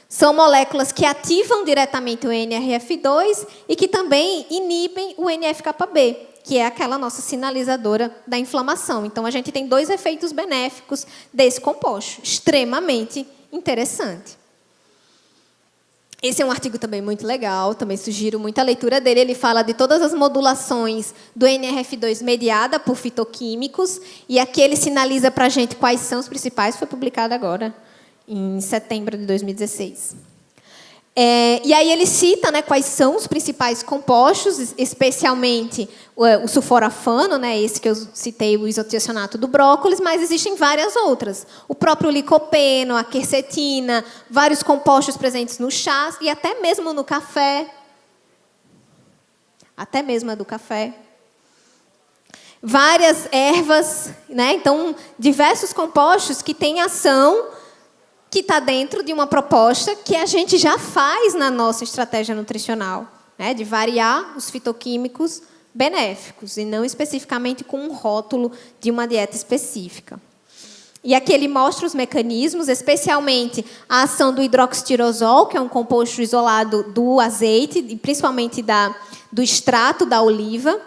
são moléculas que ativam diretamente o NRF2 e que também inibem o NF-κB, que é aquela nossa sinalizadora da inflamação. Então, a gente tem 2 efeitos benéficos desse composto, extremamente interessante. Esse é um artigo também muito legal, também sugiro muita leitura dele. Ele fala de todas as modulações do NRF2 mediada por fitoquímicos, e aqui ele sinaliza para a gente quais são os principais. Foi publicado agora, em setembro de 2016. E aí ele cita, né, quais são os principais compostos, especialmente o sulforafano, né, esse que eu citei, o isotiocianato do brócolis, mas existem várias outras. O próprio licopeno, a quercetina, vários compostos presentes no chás e até mesmo no café. Até mesmo a do café. Várias ervas, né, então diversos compostos que têm ação que está dentro de uma proposta que a gente já faz na nossa estratégia nutricional, né, de variar os fitoquímicos benéficos, e não especificamente com um rótulo de uma dieta específica. E aqui ele mostra os mecanismos, especialmente a ação do hidroxitirosol, que é um composto isolado do azeite, e principalmente do extrato da oliva,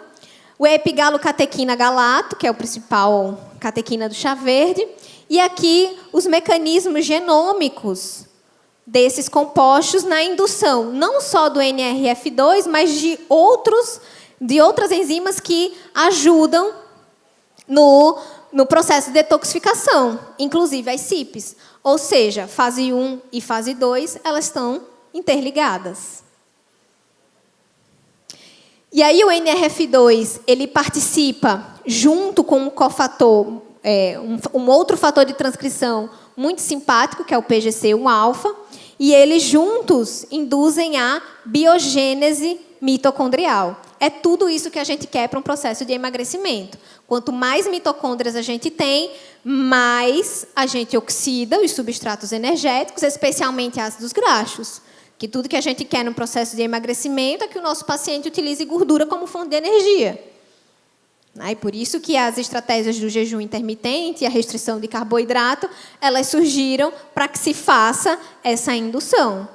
o epigalocatequina galato, que é o principal catequina do chá verde, e aqui os mecanismos genômicos desses compostos na indução, não só do NRF2, mas de outras enzimas que ajudam no processo de detoxificação, inclusive as CYPs. Ou seja, fase 1 e fase 2, elas estão interligadas. E aí o NRF2, ele participa junto com um cofator, um outro fator de transcrição muito simpático, que é o PGC1-alfa, e eles juntos induzem a biogênese mitocondrial. É tudo isso que a gente quer para um processo de emagrecimento. Quanto mais mitocôndrias a gente tem, mais a gente oxida os substratos energéticos, especialmente ácidos graxos. Que tudo que a gente quer no processo de emagrecimento é que o nosso paciente utilize gordura como fonte de energia. E por isso que as estratégias do jejum intermitente e a restrição de carboidrato, elas surgiram para que se faça essa indução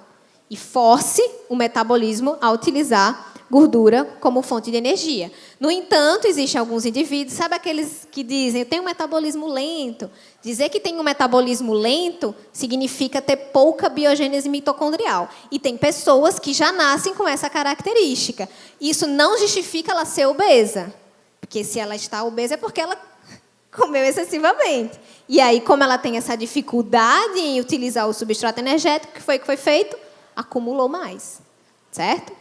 e force o metabolismo a utilizar gordura como fonte de energia. No entanto, existem alguns indivíduos, sabe aqueles que dizem, eu tenho um metabolismo lento? Dizer que tem um metabolismo lento significa ter pouca biogênese mitocondrial. E tem pessoas que já nascem com essa característica. Isso não justifica ela ser obesa. Porque se ela está obesa é porque ela comeu excessivamente. E aí, como ela tem essa dificuldade em utilizar o substrato energético, o que foi feito? Acumulou mais. Certo?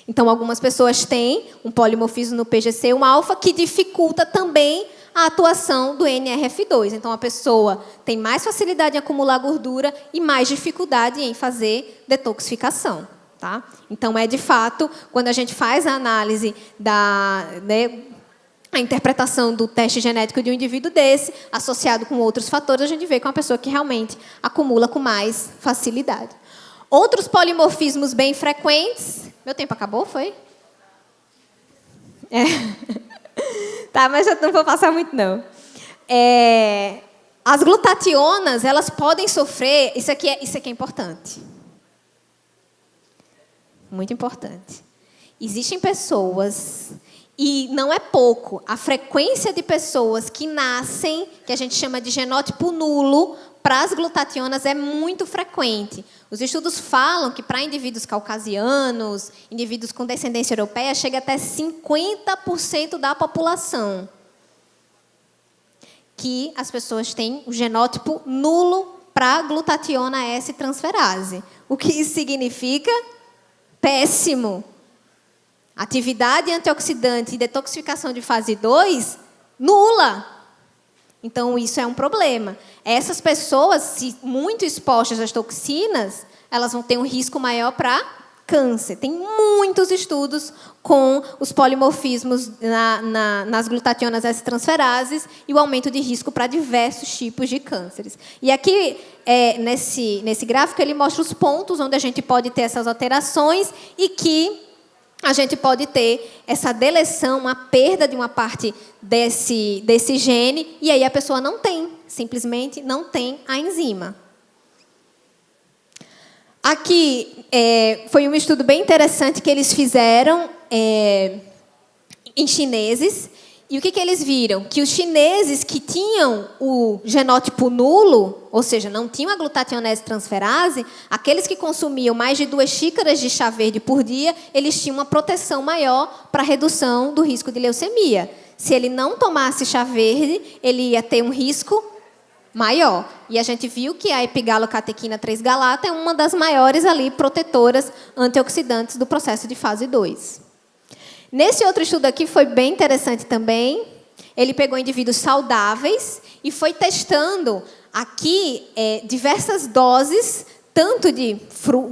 Então, algumas pessoas têm um polimorfismo no PGC1-alfa que dificulta também a atuação do NRF2. Então, a pessoa tem mais facilidade em acumular gordura e mais dificuldade em fazer detoxificação. Tá? Então, de fato, quando a gente faz a análise a interpretação do teste genético de um indivíduo desse, associado com outros fatores, a gente vê que é uma pessoa que realmente acumula com mais facilidade. Outros polimorfismos bem frequentes... Meu tempo acabou, foi? Tá, mas já não vou passar muito, não. As glutationas, elas podem sofrer... Isso aqui é importante. Muito importante. Existem pessoas, e não é pouco, a frequência de pessoas que nascem, que a gente chama de genótipo nulo, para as glutationas é muito frequente. Os estudos falam que para indivíduos caucasianos, indivíduos com descendência europeia, chega até 50% da população que as pessoas têm o genótipo nulo para a glutationa S transferase. O que isso significa? Péssimo. Atividade antioxidante e detoxificação de fase 2, nula. Então, isso é um problema. Essas pessoas, se muito expostas às toxinas, elas vão ter um risco maior para câncer. Tem muitos estudos com os polimorfismos nas glutationas S-transferases e o aumento de risco para diversos tipos de cânceres. E aqui, nesse gráfico, ele mostra os pontos onde a gente pode ter essas alterações e que a gente pode ter essa deleção, uma perda de uma parte desse gene, e aí a pessoa não tem, simplesmente não tem a enzima. Aqui foi um estudo bem interessante que eles fizeram em chineses. E o que eles viram? Que os chineses que tinham o genótipo nulo, ou seja, não tinham a glutationase transferase, aqueles que consumiam mais de 2 xícaras de chá verde por dia, eles tinham uma proteção maior para a redução do risco de leucemia. Se ele não tomasse chá verde, ele ia ter um risco maior. E a gente viu que a epigalocatequina 3-galata é uma das maiores ali protetoras antioxidantes do processo de fase 2. Nesse outro estudo aqui foi bem interessante também. Ele pegou indivíduos saudáveis e foi testando aqui diversas doses, tanto de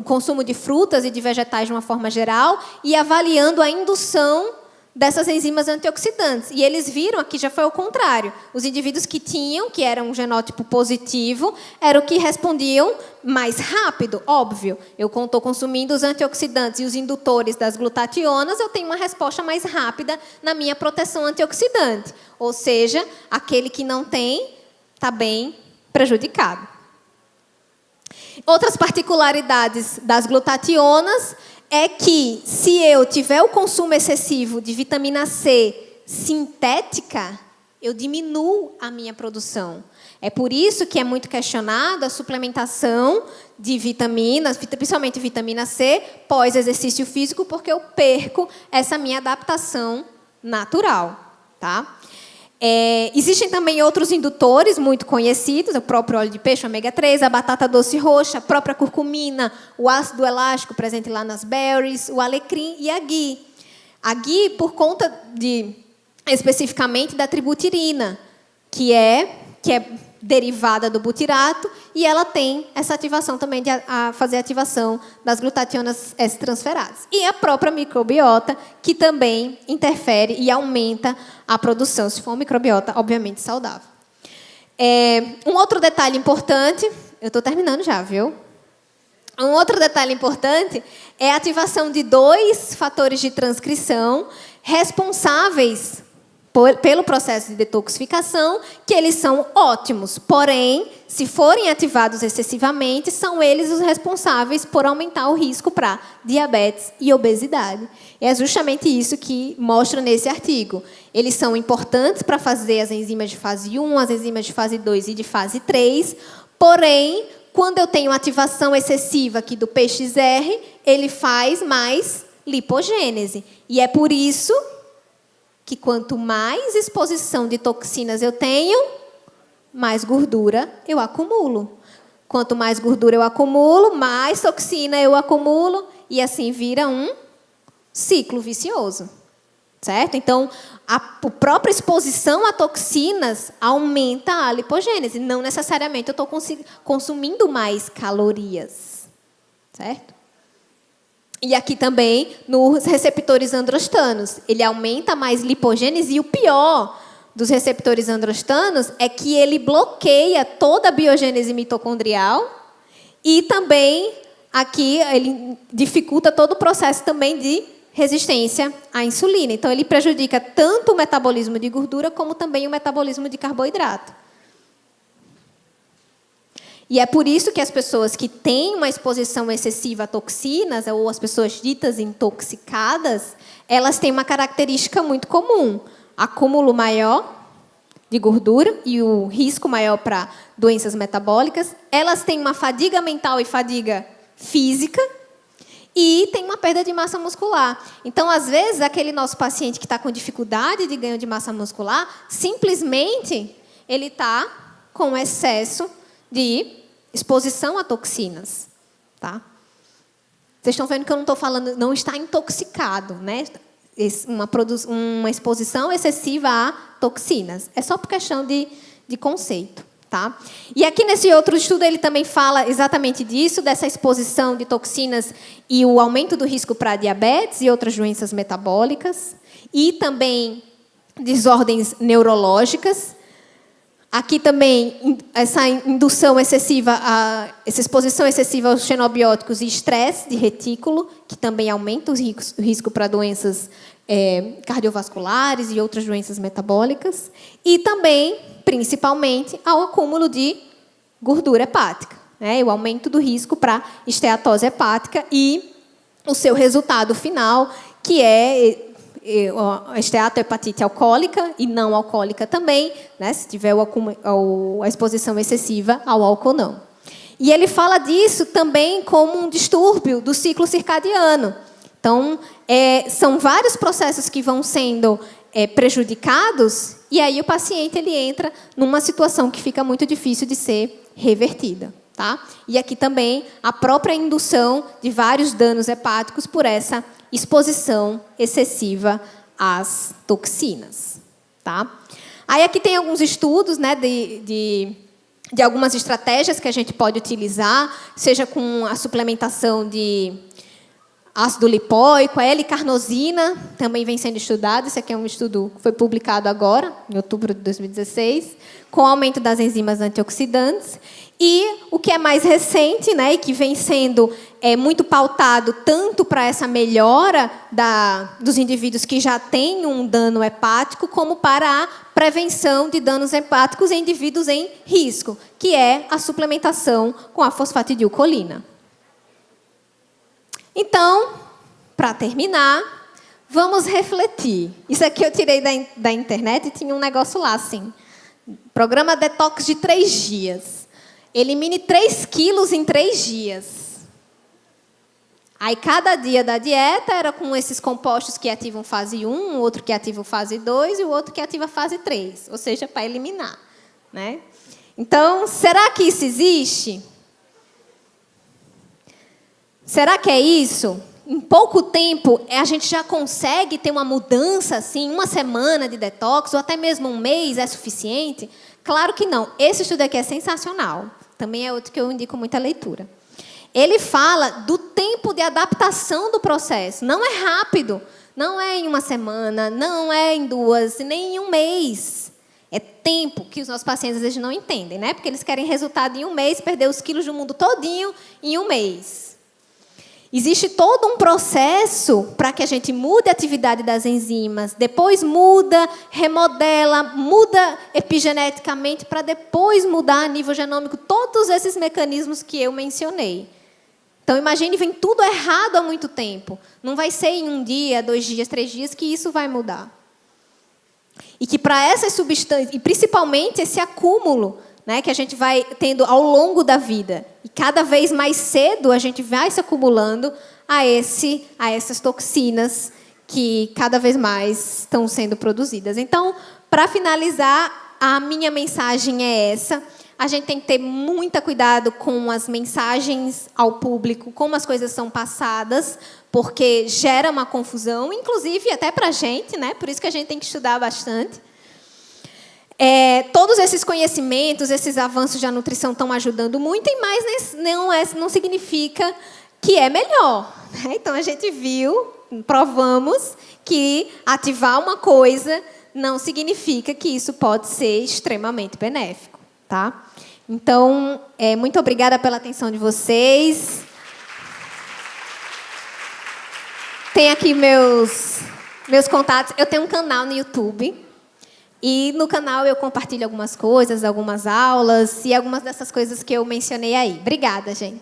consumo de frutas e de vegetais de uma forma geral, e avaliando a indução dessas enzimas antioxidantes. E eles viram, aqui já foi o contrário, os indivíduos que eram um genótipo positivo, eram que respondiam mais rápido, óbvio. Eu estou consumindo os antioxidantes e os indutores das glutationas, eu tenho uma resposta mais rápida na minha proteção antioxidante. Ou seja, aquele que não tem, está bem prejudicado. Outras particularidades das glutationas é que, se eu tiver o consumo excessivo de vitamina C sintética, eu diminuo a minha produção. É por isso que é muito questionado a suplementação de vitaminas, principalmente vitamina C, pós-exercício físico, porque eu perco essa minha adaptação natural. Tá? Existem também outros indutores muito conhecidos, o próprio óleo de peixe, ômega 3, a batata doce roxa, a própria curcumina, o ácido elástico presente lá nas berries, o alecrim e a ghee. A ghee, por conta especificamente da tributirina, que é derivada do butirato, e ela tem essa ativação também de fazer a ativação das glutationas S-transferases. E a própria microbiota, que também interfere e aumenta a produção, se for uma microbiota, obviamente, saudável. Um outro detalhe importante, eu estou terminando já, viu? Um outro detalhe importante é a ativação de 2 fatores de transcrição responsáveis pelo processo de detoxificação, que eles são ótimos. Porém, se forem ativados excessivamente, são eles os responsáveis por aumentar o risco para diabetes e obesidade. E é justamente isso que mostra nesse artigo. Eles são importantes para fazer as enzimas de fase 1, as enzimas de fase 2 e de fase 3, porém, quando eu tenho ativação excessiva aqui do PXR, ele faz mais lipogênese. E é por isso que quanto mais exposição de toxinas eu tenho, mais gordura eu acumulo. Quanto mais gordura eu acumulo, mais toxina eu acumulo, e assim vira um ciclo vicioso. Certo? Então, a própria exposição a toxinas aumenta a lipogênese. Não necessariamente eu estou consumindo mais calorias. Certo? E aqui também, nos receptores androstanos, ele aumenta mais lipogênese, e o pior dos receptores androstanos é que ele bloqueia toda a biogênese mitocondrial e também, aqui, ele dificulta todo o processo também de resistência à insulina. Então, ele prejudica tanto o metabolismo de gordura como também o metabolismo de carboidrato. E é por isso que as pessoas que têm uma exposição excessiva a toxinas, ou as pessoas ditas intoxicadas, elas têm uma característica muito comum: acúmulo maior de gordura e o risco maior para doenças metabólicas. Elas têm uma fadiga mental e fadiga física e tem uma perda de massa muscular. Então, às vezes, aquele nosso paciente que está com dificuldade de ganho de massa muscular, simplesmente ele está com excesso de exposição a toxinas. Tá? Vocês estão vendo que eu não estou falando, não está intoxicado, né? uma exposição excessiva a toxinas. É só por questão de conceito. Tá? E aqui nesse outro estudo ele também fala exatamente disso, dessa exposição de toxinas e o aumento do risco para diabetes e outras doenças metabólicas, e também desordens neurológicas. Aqui também essa indução excessiva, essa exposição excessiva aos xenobióticos e estresse de retículo, que também aumenta o risco para doenças cardiovasculares e outras doenças metabólicas. E também, principalmente, ao acúmulo de gordura hepática, né? O aumento do risco para esteatose hepática e o seu resultado final, que é a esteatohepatite alcoólica e não alcoólica também, né, se tiver a exposição excessiva ao álcool não. E ele fala disso também como um distúrbio do ciclo circadiano. Então, são vários processos que vão sendo prejudicados, e aí o paciente ele entra numa situação que fica muito difícil de ser revertida. Tá? E aqui também a própria indução de vários danos hepáticos por essa exposição excessiva às toxinas. Tá? Aí aqui tem alguns estudos, né, de algumas estratégias que a gente pode utilizar, seja com a suplementação de ácido lipóico, a L-carnosina, também vem sendo estudado. Esse aqui é um estudo que foi publicado agora, em outubro de 2016, com o aumento das enzimas antioxidantes. E o que é mais recente, né, e que vem sendo muito pautado tanto para essa melhora dos indivíduos que já têm um dano hepático, como para a prevenção de danos hepáticos em indivíduos em risco, que é a suplementação com a fosfatidilcolina. Então, para terminar, vamos refletir. Isso aqui eu tirei da internet e tinha um negócio lá, assim. Programa detox de 3 dias. Elimine 3 quilos em 3 dias. Aí, cada dia da dieta era com esses compostos que ativam fase 1, o outro que ativa fase 2 e o outro que ativa fase 3. Ou seja, para eliminar. Né? Então, será que isso existe? Será que é isso? Em pouco tempo, a gente já consegue ter uma mudança, assim, uma semana de detox, ou até mesmo um mês é suficiente? Claro que não. Esse estudo aqui é sensacional. Também é outro que eu indico muita leitura. Ele fala do tempo de adaptação do processo. Não é rápido. Não é em uma semana, não é em 2, nem em um mês. É tempo que os nossos pacientes, às vezes, não entendem, né? Porque eles querem resultado em um mês, perder os quilos do mundo todinho em um mês. Existe todo um processo para que a gente mude a atividade das enzimas, depois muda, remodela, muda epigeneticamente para depois mudar a nível genômico todos esses mecanismos que eu mencionei. Então, imagine, vem tudo errado há muito tempo. Não vai ser em 1 dia, 2 dias, 3 dias que isso vai mudar. E que para essas substâncias, e principalmente esse acúmulo, né, que a gente vai tendo ao longo da vida. E cada vez mais cedo a gente vai se acumulando a essas toxinas que cada vez mais estão sendo produzidas. Então, para finalizar, a minha mensagem é essa. A gente tem que ter muito cuidado com as mensagens ao público, como as coisas são passadas, porque gera uma confusão, inclusive até para a gente, né? Por isso que a gente tem que estudar bastante. Todos esses conhecimentos, esses avanços da nutrição estão ajudando muito, mas não significa que é melhor. Né? Então, a gente viu, provamos que ativar uma coisa não significa que isso pode ser extremamente benéfico. Tá? Então, muito obrigada pela atenção de vocês. Tem aqui meus contatos. Eu tenho um canal no YouTube. E no canal eu compartilho algumas coisas, algumas aulas e algumas dessas coisas que eu mencionei aí. Obrigada, gente.